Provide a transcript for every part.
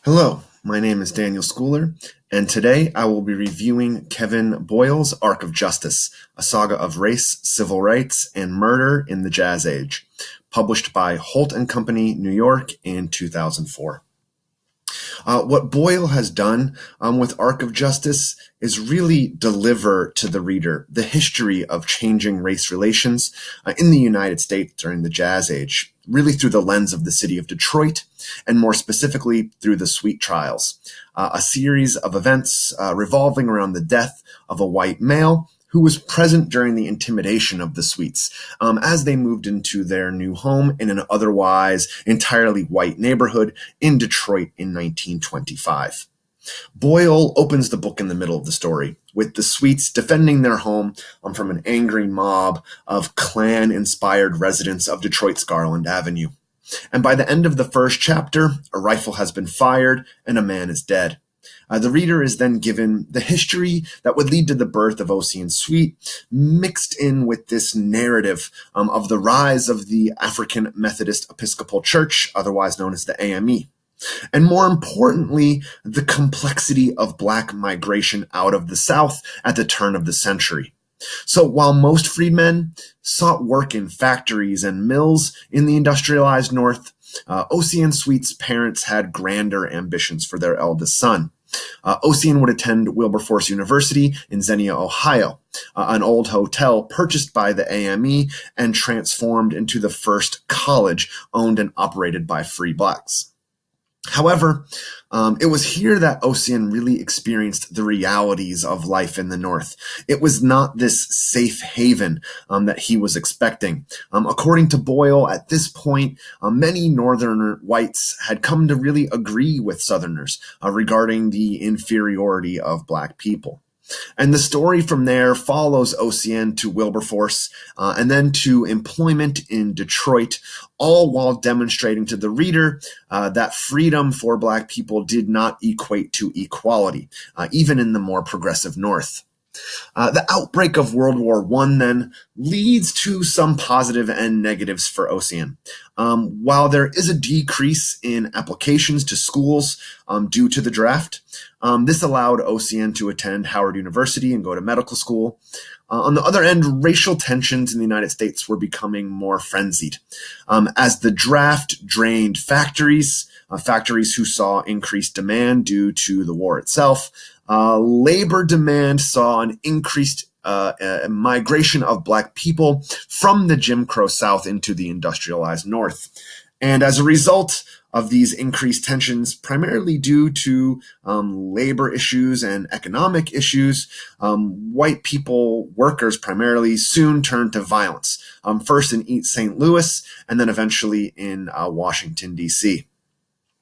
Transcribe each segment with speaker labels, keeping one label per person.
Speaker 1: Hello, my name is Daniel Schooler, and today I will be reviewing Kevin Boyle's Arc of Justice, a saga of race, civil rights, and murder in the Jazz Age, published by Holt & Company, New York in 2004. What Boyle has done with Arc of Justice is really deliver to the reader the history of changing race relations in the United States during the Jazz Age, really through the lens of the city of Detroit, and more specifically through the Sweet Trials, a series of events revolving around the death of a white male who was present during the intimidation of the Sweets as they moved into their new home in an otherwise entirely white neighborhood in Detroit in 1925. Boyle opens the book in the middle of the story, with the Sweets defending their home from an angry mob of Klan-inspired residents of Detroit's Garland Avenue. And by the end of the first chapter, a rifle has been fired and a man is dead. The reader is then given the history that would lead to the birth of Ossian Sweet, mixed in with this narrative of the rise of the African Methodist Episcopal Church, otherwise known as the AME. And more importantly, the complexity of Black migration out of the South at the turn of the century. So while most freedmen sought work in factories and mills in the industrialized North, Ossian Sweet's parents had grander ambitions for their eldest son. Ossian would attend Wilberforce University in Xenia, Ohio, an old hotel purchased by the AME and transformed into the first college owned and operated by free Blacks. However, it was here that Ossian really experienced the realities of life in the North. It was not this safe haven that he was expecting. According to Boyle, at this point, many Northern whites had come to really agree with Southerners regarding the inferiority of Black people. And the story from there follows Ossian to Wilberforce and then to employment in Detroit, all while demonstrating to the reader that freedom for Black people did not equate to equality, even in the more progressive North. The outbreak of World War I then leads to some positive and negatives for Ossian. While there is a decrease in applications to schools due to the draft, this allowed Ossian to attend Howard University and go to medical school. On the other end, racial tensions in the United States were becoming more frenzied. As the draft drained factories who saw increased demand due to the war itself, labor demand saw an increased migration of Black people from the Jim Crow South into the industrialized North. And as a result of these increased tensions, primarily due to labor issues and economic issues, white people, workers primarily, soon turned to violence, first in East St. Louis and then eventually in Washington, D.C.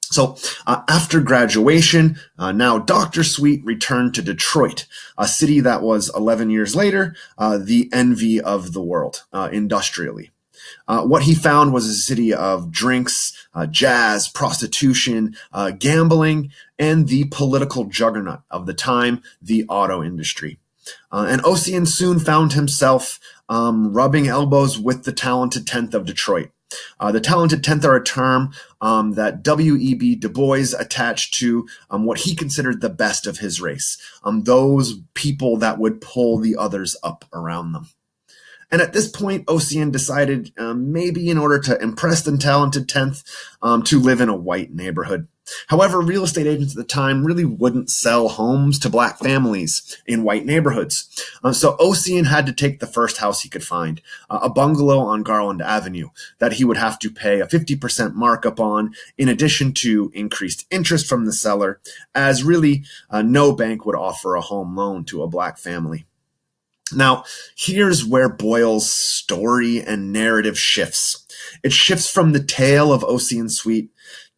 Speaker 1: So after graduation, now Dr. Sweet returned to Detroit, a city that was 11 years later the envy of the world industrially. What he found was a city of drinks, jazz, prostitution, gambling, and the political juggernaut of the time, the auto industry. And Ossian soon found himself rubbing elbows with the talented 10th of Detroit. The talented 10th are a term that W.E.B. Du Bois attached to what he considered the best of his race, those people that would pull the others up around them. And at this point, Ossian decided, maybe in order to impress the talented 10th, to live in a white neighborhood. However, real estate agents at the time really wouldn't sell homes to Black families in white neighborhoods. So Ossian had to take the first house he could find, a bungalow on Garland Avenue that he would have to pay a 50% markup on, in addition to increased interest from the seller, as really no bank would offer a home loan to a Black family. Now, here's where Boyle's story and narrative shifts. It shifts from the tale of Ossian Sweet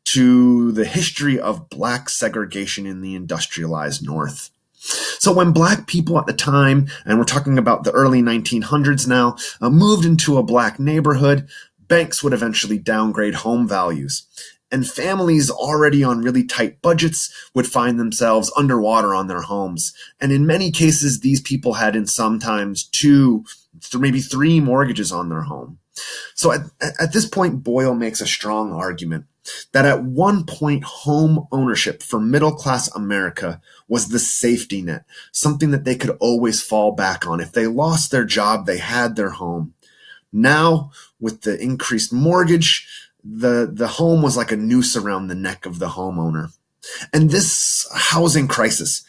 Speaker 1: to the history of Black segregation in the industrialized North. So when Black people at the time, and we're talking about the early 1900s now, moved into a Black neighborhood, banks would eventually downgrade home values. And families already on really tight budgets would find themselves underwater on their homes. And in many cases, these people had in sometimes two, maybe three mortgages on their home. So at this point, Boyle makes a strong argument that at one point home ownership for middle-class America was the safety net, something that they could always fall back on. If they lost their job, they had their home. Now, with the increased mortgage, the home was like a noose around the neck of the homeowner. And this housing crisis,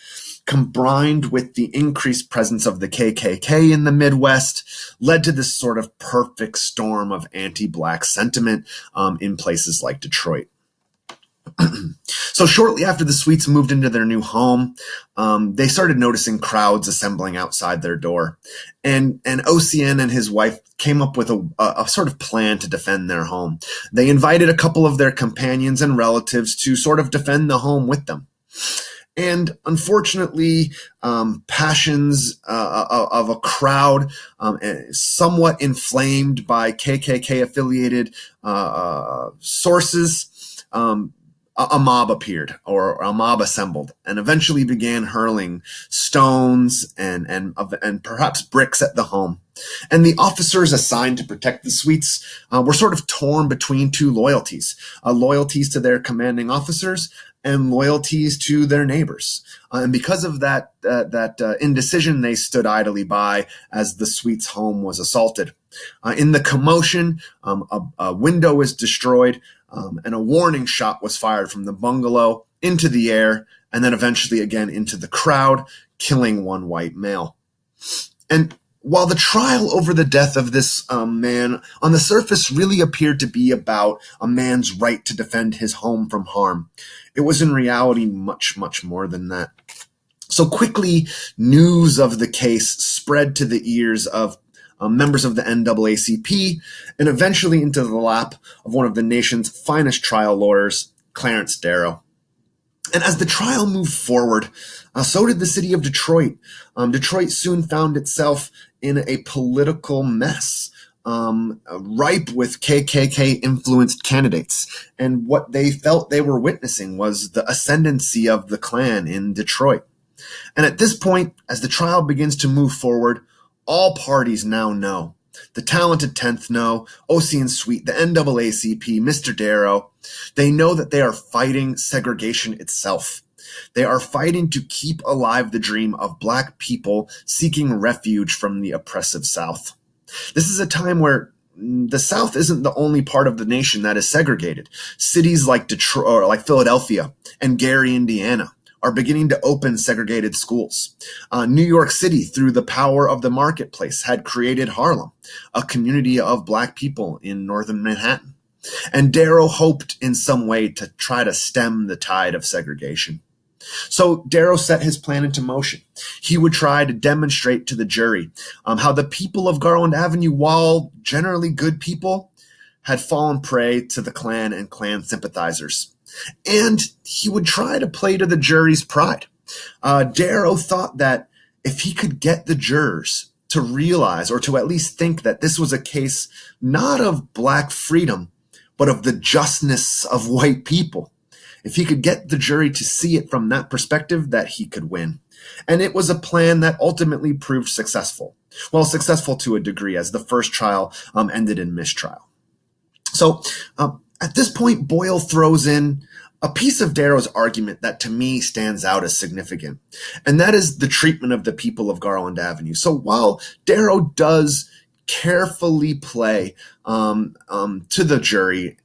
Speaker 1: combined with the increased presence of the KKK in the Midwest, led to this sort of perfect storm of anti-Black sentiment in places like Detroit. So shortly after the Sweets moved into their new home, they started noticing crowds assembling outside their door. And OCN and his wife came up with a sort of plan to defend their home. They invited a couple of their companions and relatives to sort of defend the home with them. And unfortunately, passions of a crowd, somewhat inflamed by KKK-affiliated sources, a mob appeared, or a mob assembled, and eventually began hurling stones and perhaps bricks at the home. And the officers assigned to protect the Sweets were sort of torn between two loyalties to their commanding officers and loyalties to their neighbors. And because of that indecision, they stood idly by as the Sweets' home was assaulted. In the commotion, a window was destroyed, and a warning shot was fired from the bungalow into the air, and then eventually again into the crowd, killing one white male. And while the trial over the death of this man on the surface really appeared to be about a man's right to defend his home from harm, it was in reality much, much more than that. So quickly, news of the case spread to the ears of members of the NAACP, and eventually into the lap of one of the nation's finest trial lawyers, Clarence Darrow. And as the trial moved forward, so did the city of Detroit. Detroit soon found itself in a political mess, ripe with KKK-influenced candidates. And what they felt they were witnessing was the ascendancy of the Klan in Detroit. And at this point, as the trial begins to move forward, all parties now know. The talented 10th know, OCN Sweet, the NAACP, Mr. Darrow. They know that they are fighting segregation itself. They are fighting to keep alive the dream of Black people seeking refuge from the oppressive South. This is a time where the South isn't the only part of the nation that is segregated. Cities like Detroit, or like Philadelphia and Gary, Indiana, are beginning to open segregated schools. New York City, through the power of the marketplace, had created Harlem, a community of Black people in northern Manhattan. And Darrow hoped in some way to try to stem the tide of segregation. So Darrow set his plan into motion. He would try to demonstrate to the jury how the people of Garland Avenue, while generally good people, had fallen prey to the Klan and Klan sympathizers. And he would try to play to the jury's pride. Darrow thought that if he could get the jurors to realize, or to at least think, that this was a case not of Black freedom, but of the justness of white people, if he could get the jury to see it from that perspective, that he could win. And it was a plan that ultimately proved successful. Well, successful to a degree, as the first trial ended in mistrial. So at this point, Boyle throws in a piece of Darrow's argument that to me stands out as significant, and that is the treatment of the people of Garland Avenue. So while Darrow does carefully play to the jury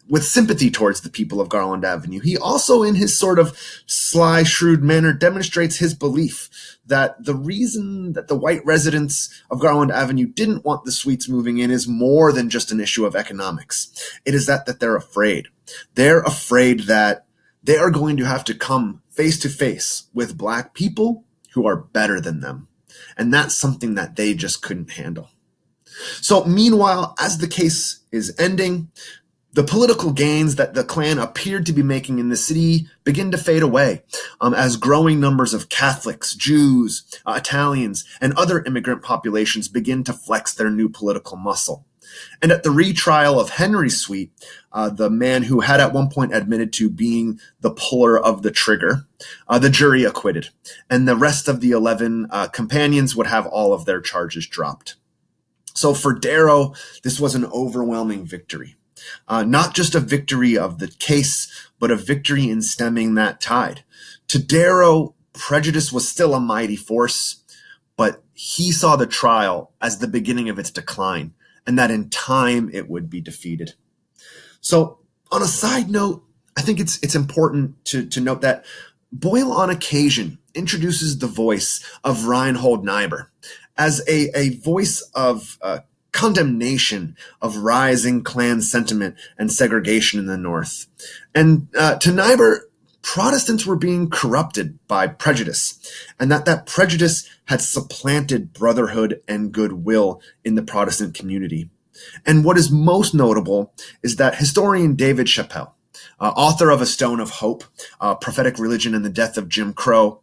Speaker 1: with sympathy towards the people of Garland Avenue, he also, in his sort of sly, shrewd manner, demonstrates his belief that the reason that the white residents of Garland Avenue didn't want the Sweets moving in is more than just an issue of economics. It is that they're afraid. They're afraid that they are going to have to come face to face with Black people who are better than them. And that's something that they just couldn't handle. So meanwhile, as the case is ending, the political gains that the Klan appeared to be making in the city begin to fade away as growing numbers of Catholics, Jews, Italians, and other immigrant populations begin to flex their new political muscle. And at the retrial of Henry Sweet, the man who had at one point admitted to being the puller of the trigger, the jury acquitted, and the rest of the 11 companions would have all of their charges dropped. So for Darrow, this was an overwhelming victory. Not just a victory of the case, but a victory in stemming that tide. To Darrow, prejudice was still a mighty force, but he saw the trial as the beginning of its decline, and that in time it would be defeated. So, on a side note, I think it's important to note that Boyle on occasion introduces the voice of Reinhold Niebuhr as a voice of condemnation of rising Klan sentiment and segregation in the North. And to Niebuhr, Protestants were being corrupted by prejudice, and that prejudice had supplanted brotherhood and goodwill in the Protestant community. And what is most notable is that historian David Chappelle, author of A Stone of Hope, Prophetic Religion and the Death of Jim Crow,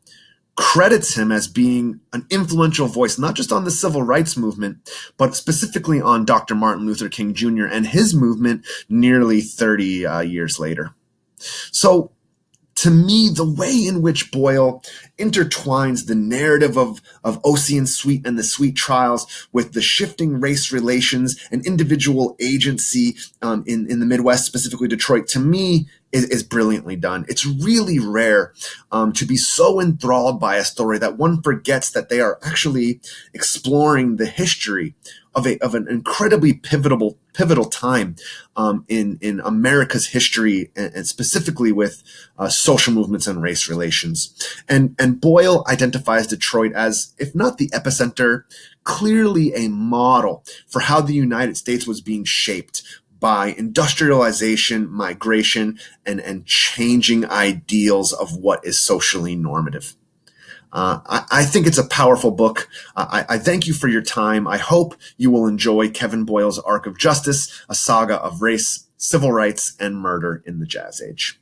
Speaker 1: credits him as being an influential voice, not just on the civil rights movement, but specifically on Dr. Martin Luther King Jr. and his movement nearly 30 years later. So, to me, the way in which Boyle intertwines the narrative of Ossian Sweet and the Sweet trials with the shifting race relations and individual agency in the Midwest, specifically Detroit, to me is brilliantly done. It's really rare to be so enthralled by a story that one forgets that they are actually exploring the history of an incredibly pivotal time in America's history, and specifically with social movements and race relations. And Boyle identifies Detroit as, if not the epicenter, clearly a model for how the United States was being shaped by industrialization, migration, and changing ideals of what is socially normative. I think it's a powerful book. I thank you for your time. I hope you will enjoy Kevin Boyle's Arc of Justice, a saga of race, civil rights, and murder in the Jazz Age.